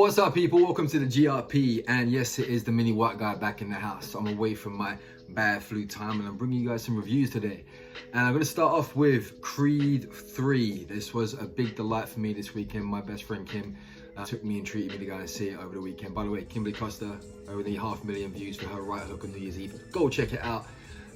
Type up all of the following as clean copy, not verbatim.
what's up people? Welcome to the GRP, and yes, it is the mini white guy back in the house. I'm away from my bad flu time and I'm bringing you guys some reviews today. And I'm going to start off with Creed 3. This was a big delight for me this weekend. My best friend Kim took me and treated me to go and see it over the weekend. By the way, Kimberly Costa, over the 500,000 views for her right hook on New Year's Eve. Go check it out.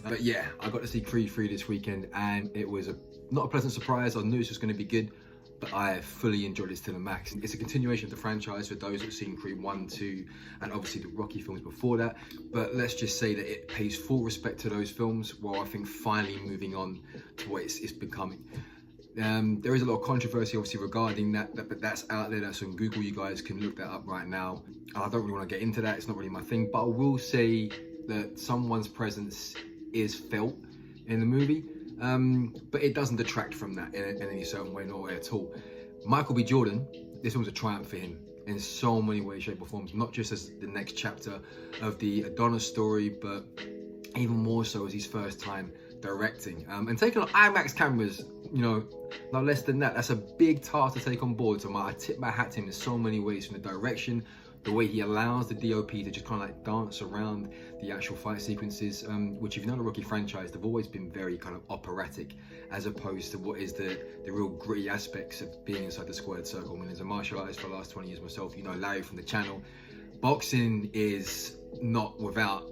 But yeah, I got to see Creed 3 this weekend and it was not a pleasant surprise. I knew this was going to be good, but I fully enjoyed this to the max. It's a continuation of the franchise for those who've seen Creed 1, 2, and obviously the Rocky films before that. But let's just say that it pays full respect to those films, while I think finally moving on to what it's becoming. There is a lot of controversy obviously regarding that, but that's out there. That's on Google. You guys can look that up right now. I don't really want to get into that. It's not really my thing, but I will say that someone's presence is felt in the movie. But it doesn't detract from that in any certain way, no way at all. Michael B. Jordan, this one was a triumph for him in so many ways, shape or forms, not just as the next chapter of the Adonis story, but even more so as his first time directing. And taking on IMAX cameras, you know, no less than that. That's a big task to take on board. So I tip my hat to him in so many ways, from the direction, the way he allows the DOP to just kind of like dance around the actual fight sequences, which if you know the Rocky franchise, they've always been very kind of operatic, as opposed to what is the real gritty aspects of being inside the squared circle. I mean, as a martial artist for the last 20 years myself, you know Larry from the channel, boxing is not without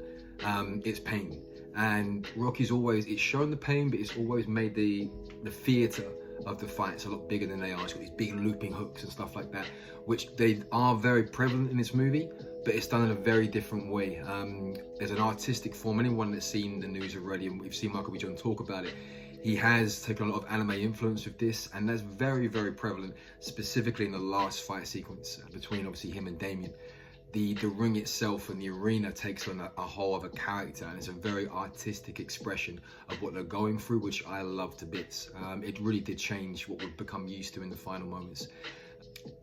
its pain. And Rocky's always, it's shown the pain, but it's always made the theatre of the fights a lot bigger than they are. It's got these big looping hooks and stuff like that, which they are very prevalent in this movie, but it's done in a very different way. There's an artistic form. Anyone that's seen the news already, and we've seen Michael B. Jordan talk about it, he has taken a lot of anime influence with this, and that's very, very prevalent, specifically in the last fight sequence between obviously him and Damien. The ring itself and the arena takes on a whole other character, and it's a very artistic expression of what they're going through, which I love to bits. It really did change what we've become used to in the final moments.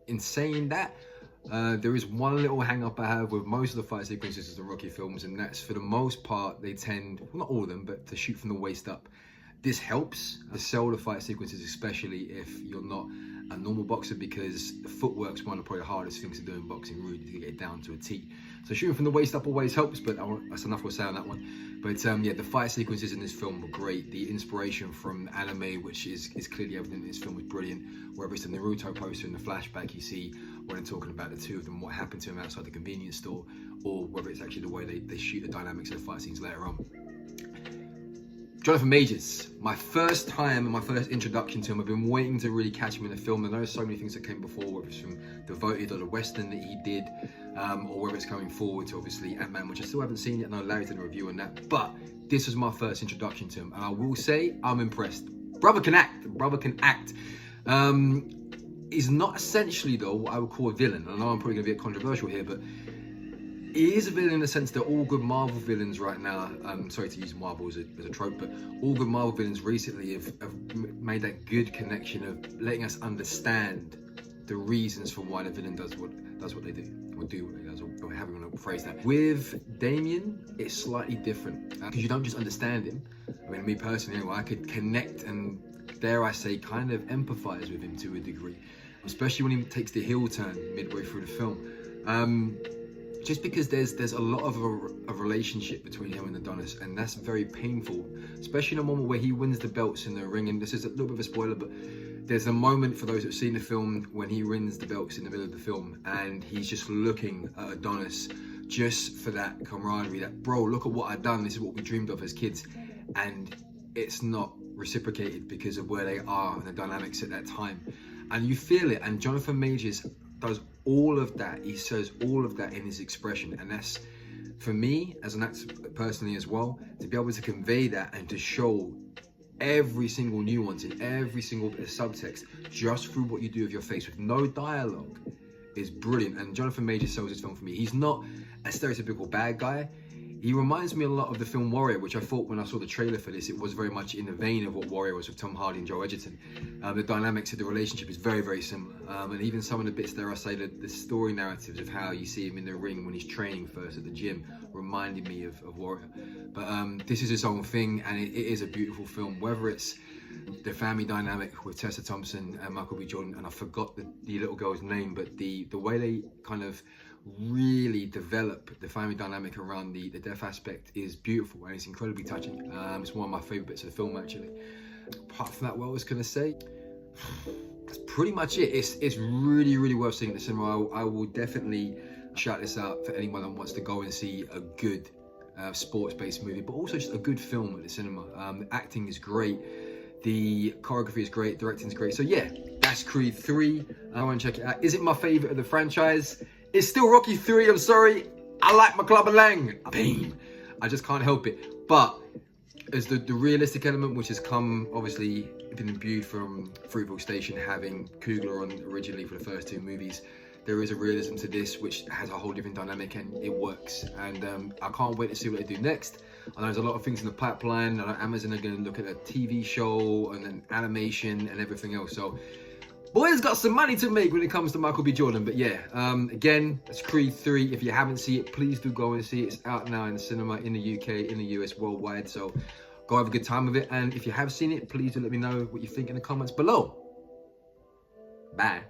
In saying that, there is one little hang up I have with most of the fight sequences of the Rocky films, and that's for the most part they tend, well, not all of them, but to shoot from the waist up. This helps to sell the fight sequences, especially if you're not a normal boxer, because the footwork's one of probably the hardest things to do in boxing, really, to get it down to a T. So shooting from the waist up always helps, but that's enough we'll say on that one. But yeah, the fight sequences in this film were great. The inspiration from anime, which is clearly evident in this film, was brilliant. Whether it's the Naruto poster in the flashback you see when they're talking about the two of them, what happened to them outside the convenience store, or whether it's actually the way they shoot the dynamics of the fight scenes later on. Jonathan Majors, my first time and my first introduction to him. I've been waiting to really catch him in the film. I know so many things that came before, whether it's from Devoted or the Western that he did, or whether it's coming forward to obviously Ant-Man, which I still haven't seen yet. No, Larry did a review on that, but this was my first introduction to him, and I will say I'm impressed. Brother can act. Brother can act. He's not essentially though what I would call a villain. I know I'm probably going to be controversial here, but he is a villain in the sense that all good Marvel villains right now, sorry to use Marvel as a trope, but all good Marvel villains recently have made that good connection of letting us understand the reasons for why the villain does what they do, or do what they does, or however you want to phrase that. With Damien, it's slightly different, because you don't just understand him. I mean, me personally, anyway, I could connect and, dare I say, kind of empathize with him to a degree, especially when he takes the heel turn midway through the film. Just because there's a lot of a relationship between him and Adonis, and that's very painful, especially in a moment where he wins the belts in the ring. And this is a little bit of a spoiler, but there's a moment for those that have seen the film when he wins the belts in the middle of the film, and he's just looking at Adonis just for that camaraderie, that, bro, look at what I've done, this is what we dreamed of as kids. And it's not reciprocated because of where they are and the dynamics at that time. And you feel it, and Jonathan Majors does all of that. He says all of that in his expression, and that's, for me as an actor personally as well, to be able to convey that and to show every single nuance in every single bit of subtext just through what you do with your face with no dialogue is brilliant. And Jonathan Majors sells this film for me. He's not a stereotypical bad guy. He reminds me a lot of the film Warrior, which I thought when I saw the trailer for this, it was very much in the vein of what Warrior was with Tom Hardy and Joe Edgerton. The dynamics of the relationship is very, very similar. And even some of the bits there, I say that the story narratives of how you see him in the ring when he's training first at the gym reminded me of Warrior. But this is its own thing, and it is a beautiful film. Whether it's the family dynamic with Tessa Thompson and Michael B. Jordan, and I forgot the little girl's name, but the way they kind of really develop the family dynamic around the death aspect is beautiful, and it's incredibly touching. It's one of my favorite bits of the film, actually. Apart from that, what I was gonna say, that's pretty much it. It's really, really worth seeing at the cinema. I will definitely shout this out for anyone that wants to go and see a good sports-based movie, but also just a good film at the cinema. The acting is great, the choreography is great, directing is great. So yeah, that's Creed 3. I want to check it out. Is it my favorite of the franchise? It's still Rocky 3. I'm sorry. I like my Clubber Lang. Bam. I just can't help it. But as the realistic element, which has come, obviously, been imbued from Fruitvale Station, having Coogler on originally for the first 2 movies, there is a realism to this which has a whole different dynamic, and it works. And I can't wait to see what they do next. I know there's a lot of things in the pipeline. I know Amazon are going to look at a TV show and then animation and everything else. So boy's got some money to make when it comes to Michael B. Jordan. But yeah, again, that's Creed 3. If you haven't seen it, please do go and see it. It's out now in the cinema in the UK, in the US, worldwide. So go have a good time with it. And if you have seen it, please do let me know what you think in the comments below. Bye.